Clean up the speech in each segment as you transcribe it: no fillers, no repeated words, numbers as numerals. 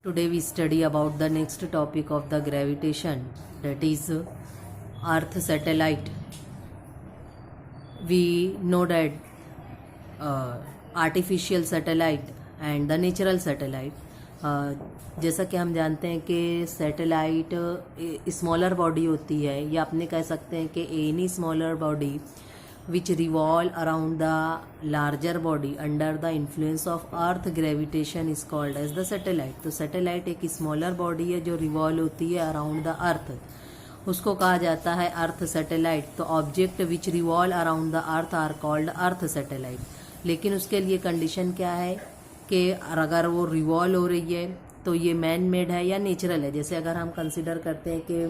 Today we study about the next topic of the gravitation, that is Earth satellite. We know that artificial satellite and the natural satellite. जैसा कि हम जानते हैं कि satellite smaller body होती है या अपने कह सकते हैं कि any smaller body which revolve around the larger body under the influence of earth gravitation is called as the satellite. तो सैटेलाइट एक स्मॉलर बॉडी है जो रिवॉल्व होती है अराउंड द अर्थ, उसको कहा जाता है अर्थ सैटेलाइट. तो object which revolve around the earth are called earth satellite. लेकिन उसके लिए कंडीशन क्या है कि अगर वो रिवॉल्व हो रही है तो ये मैन मेड है या नेचुरल है. जैसे अगर हम कंसिडर करते हैं कि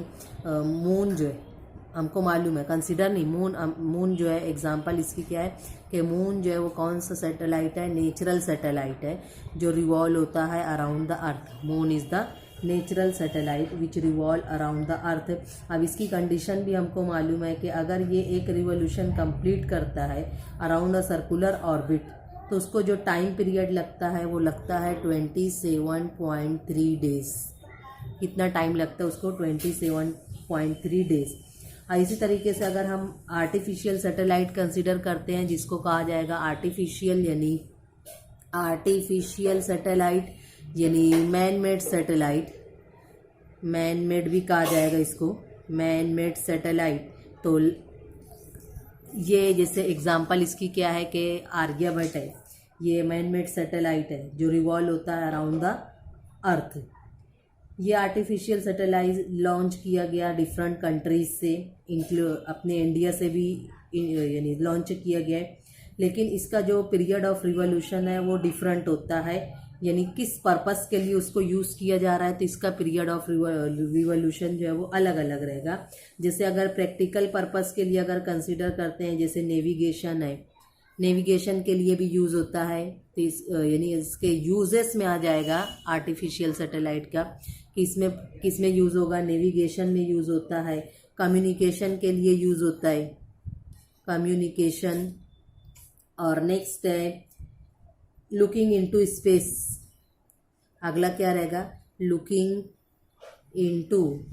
मून जो है, हमको मालूम है, कंसिडर नहीं, मून जो है एग्जांपल इसकी क्या है कि मून जो है वो कौन सा सैटेलाइट है, नेचुरल सैटेलाइट है जो रिवॉल्व होता है around the earth. Moon is the natural satellite which revolve around the अर्थ. अब इसकी कंडीशन भी हमको मालूम है कि अगर ये एक रिवोल्यूशन कंप्लीट करता है अराउंड अ सर्कुलर ऑर्बिट तो उसको जो टाइम पीरियड लगता है वो लगता है 27.3 डेज. कितना टाइम लगता है उसको? 27.3 डेज. इसी तरीके से अगर हम आर्टिफिशियल सैटेलाइट कंसिडर करते हैं जिसको कहा जाएगा आर्टिफिशियल सैटेलाइट यानी man made satellite. Man made भी कहा जाएगा इसको, मैन मेड सैटेलाइट. तो ये जैसे एग्जांपल इसकी क्या है कि आर्यभट्ट है, ये मैन मेड सैटेलाइट है जो रिवॉल्व होता है अराउंड द अर्थ. ये आर्टिफिशियल सैटेलाइट लॉन्च किया गया डिफरेंट कंट्रीज से, अपने इंडिया से भी यानी लॉन्च किया गया है. लेकिन इसका जो पीरियड ऑफ रिवोल्यूशन है वो डिफरेंट होता है, यानी किस पर्पस के लिए उसको यूज़ किया जा रहा है तो इसका पीरियड ऑफ रिवोल्यूशन जो है वो अलग अलग रहेगा. जैसे अगर प्रैक्टिकल पर्पस के लिए अगर कंसिडर करते हैं, जैसे नेविगेशन है, नेविगेशन के लिए भी यूज़ होता है, तो यानी इसके यूजेस में आ जाएगा आर्टिफिशियल सैटेलाइट का कि इसमें किस में यूज़ होगा. नेविगेशन में यूज़ होता है, कम्युनिकेशन के लिए यूज़ होता है, कम्युनिकेशन. और नेक्स्ट है लुकिंग इनटू स्पेस. अगला क्या रहेगा? Looking into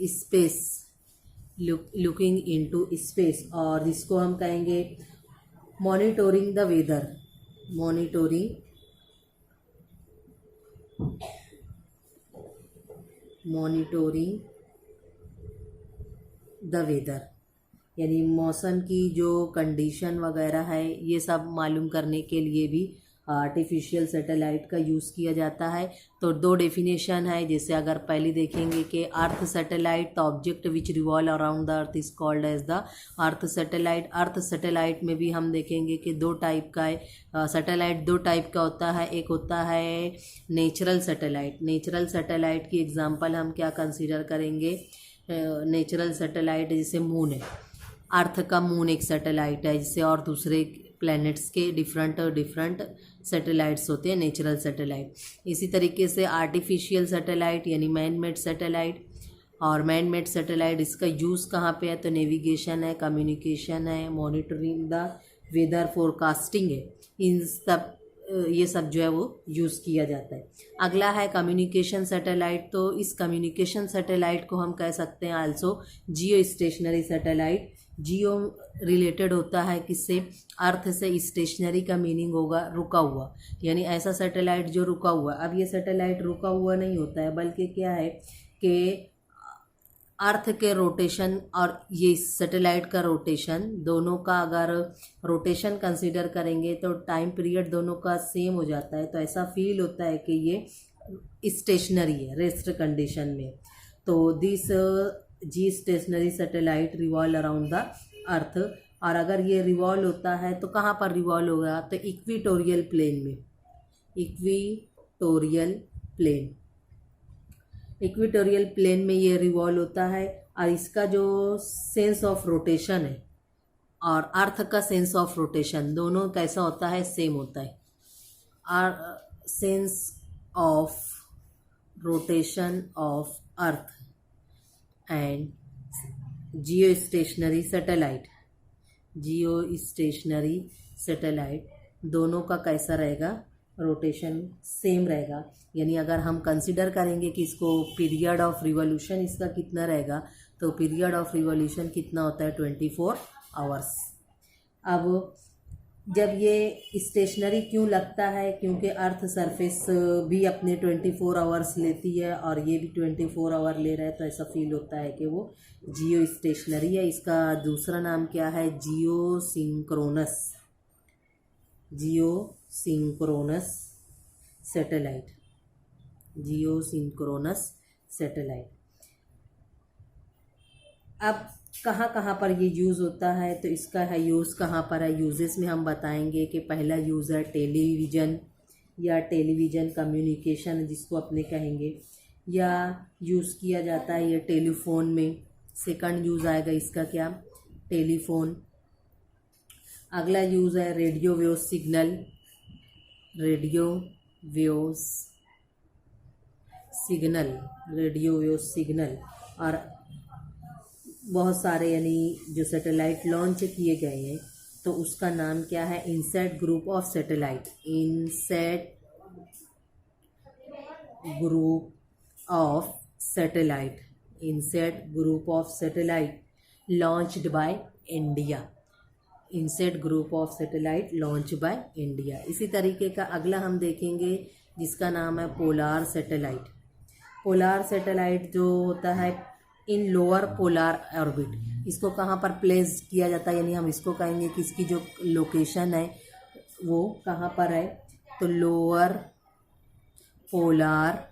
space, looking into space. और जिसको हम कहेंगे monitoring the weather, monitoring the weather यानी मौसम की जो कंडीशन वगैरह है ये सब मालूम करने के लिए भी आर्टिफिशियल सैटेलाइट का यूज़ किया जाता है. तो दो डेफिनेशन है. जैसे अगर पहले देखेंगे कि earth satellite, the object which revolve around the earth is called as the earth satellite. Earth satellite में भी हम देखेंगे कि दो टाइप का है. सैटेलाइट दो टाइप का होता है. एक होता है नेचुरल सैटेलाइट. नेचुरल सैटेलाइट की एग्जांपल हम क्या कंसिडर करेंगे? नेचुरल सैटेलाइट जैसे मून है, अर्थ का मून एक सैटेलाइट है, जिससे और दूसरे प्लैनेट्स के डिफरेंट सैटेलाइट्स होते हैं नेचुरल सैटेलाइट. इसी तरीके से आर्टिफिशियल सैटेलाइट यानी मैन मेड सैटेलाइट. और मैन मेड सैटेलाइट इसका यूज़ कहाँ पे है? तो नेविगेशन है, कम्युनिकेशन है, मॉनिटरिंग द वेदर फोरकास्टिंग है. इन सब ये सब जो है वो यूज़ किया जाता है. अगला है कम्युनिकेशन सैटेलाइट. तो इस कम्युनिकेशन सैटेलाइट को हम कह सकते हैं आल्सो जियो स्टेशनरी सैटेलाइट. जियो रिलेटेड होता है किससे? अर्थ से. स्टेशनरी का मीनिंग होगा रुका हुआ, यानी ऐसा सैटेलाइट जो रुका हुआ. अब ये सैटेलाइट रुका हुआ नहीं होता है, बल्कि क्या है कि अर्थ के रोटेशन और ये सैटेलाइट का रोटेशन, दोनों का अगर रोटेशन कंसीडर करेंगे तो टाइम पीरियड दोनों का सेम हो जाता है. तो ऐसा फील होता है कि ये स्टेशनरी है रेस्ट कंडीशन में. तो this geostationary satellite revolve around the earth. और अगर ये रिवॉल्व होता है तो कहाँ पर रिवॉल्व होगा? तो इक्वेटोरियल प्लेन में. इक्वेटोरियल प्लेन में ये रिवॉल्व होता है. और इसका जो सेंस ऑफ रोटेशन है और अर्थ का सेंस ऑफ रोटेशन दोनों कैसा होता है? सेम होता है. Sense of rotation of earth and Jio stationery satellite दोनों का कैसा रहेगा? रोटेशन सेम रहेगा। यानी अगर हम कंसिडर करेंगे कि इसको पीरियड ऑफ रिवॉल्यूशन इसका कितना रहेगा, तो पीरियड ऑफ रिवॉल्यूशन कितना होता है 24 आवर्स। अब जब ये स्टेशनरी क्यों लगता है, क्योंकि अर्थ सरफेस भी अपने 24 आवर्स लेती है और ये भी 24 आवर ले रहा है, तो ऐसा फील होता है कि वो जियो स्टेशनरी है। इसका दूसरा नाम क्या है, जियो सिंक्रोनस, जियो सिंक्रोनस सैटेलाइट, जियो सिंक्रोनस सैटेलाइट। अब कहाँ कहाँ पर ये यूज़ होता है, तो इसका है यूज़ कहाँ पर है। यूजेस में हम बताएंगे कि पहला यूज़ है टेलीविज़न या टेलीविज़न कम्युनिकेशन जिसको अपने कहेंगे, या यूज़ किया जाता है ये टेलीफोन में। सेकंड यूज़ आएगा इसका क्या, टेलीफोन। अगला यूज़ है radio wave signal, radio wave signal, radio wave signal. और बहुत सारे यानी जो सैटेलाइट लॉन्च किए गए हैं तो उसका नाम क्या है, INSAT group of satellite, INSAT group of satellite, INSAT group of satellite launched by India, INSAT group of satellite launch by India. इसी तरीके का अगला हम देखेंगे जिसका नाम है पोलार सैटेलाइट। पोलार सैटेलाइट जो होता है इन लोअर पोलार ऑर्बिट, इसको कहाँ पर प्लेस किया जाता है, यानी हम इसको कहेंगे कि इसकी जो लोकेशन है वो कहाँ पर है, तो lower polar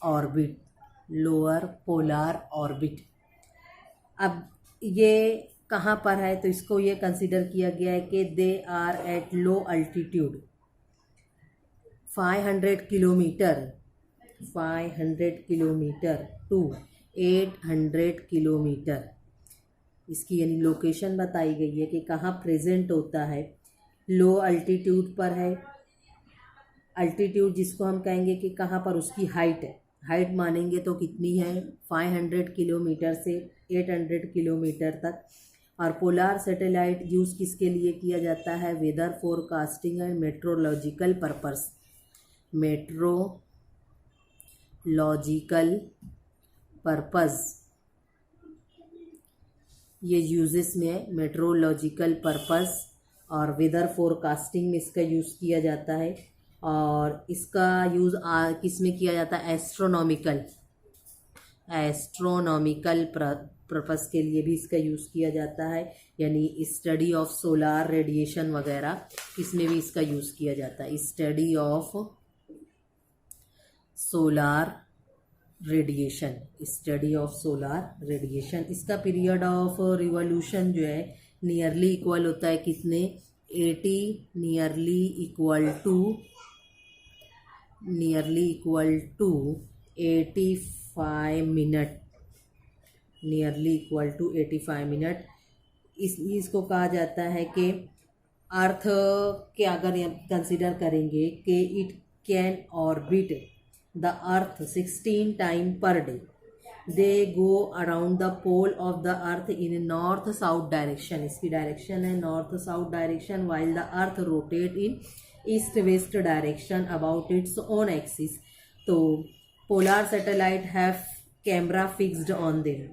orbit, lower polar orbit. अब ये कहाँ पर है, तो इसको ये कंसिडर किया गया है कि they are at low altitude 500 kilometre, 500 kilometre to 800 kilometre. इसकी यानी लोकेशन बताई गई है कि कहाँ प्रेजेंट होता है, लो अल्टीट्यूड पर है। अल्टीट्यूड जिसको हम कहेंगे कि कहाँ पर उसकी हाइट है, हाइट मानेंगे तो कितनी है 500 किलोमीटर से 800 किलोमीटर तक। और पोलार सैटेलाइट यूज़ किसके लिए किया जाता है, weather forecasting and meteorological purpose, meteorological purpose ये यूजेस में है, मेट्रोलॉजिकल पर्पस और वेदर फोरकास्टिंग में इसका यूज़ किया जाता है। और इसका यूज़ किस में किया जाता है, एस्ट्रोनॉमिकल, एस्ट्रोनॉमिकल पर्पस के लिए भी इसका यूज़ किया जाता है, यानी स्टडी ऑफ सोलार रेडिएशन वगैरह इसमें भी इसका यूज़ किया जाता है, study of solar radiation, study of solar radiation. इसका पीरियड ऑफ रिवॉल्यूशन जो है नियरली इक्वल होता है कितने, 80, nearly equal to 85 minute, nearly equal to 85 minute. इसको कहा जाता है कि अर्थ के अगर कंसिडर करेंगे कि it can orbit the earth 16 times per day. They go around the pole of the earth in north south direction, इसकी डायरेक्शन है north south direction, while the earth rotate in east west direction about its own axis. तो polar satellite have camera fixed on them,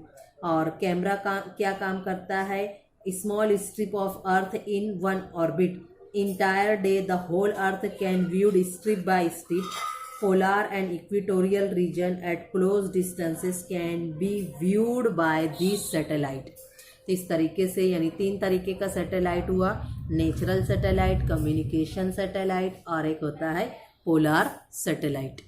और camera का क्या काम करता है, small strip of earth in one orbit, entire day the whole earth can viewed strip by strip. Polar and equatorial region at close distances can be viewed by these satellite। तो इस तरीके से यानी 3 तरीके का सैटेलाइट हुआ, natural satellite, communication satellite और एक होता है पोलार सैटेलाइट।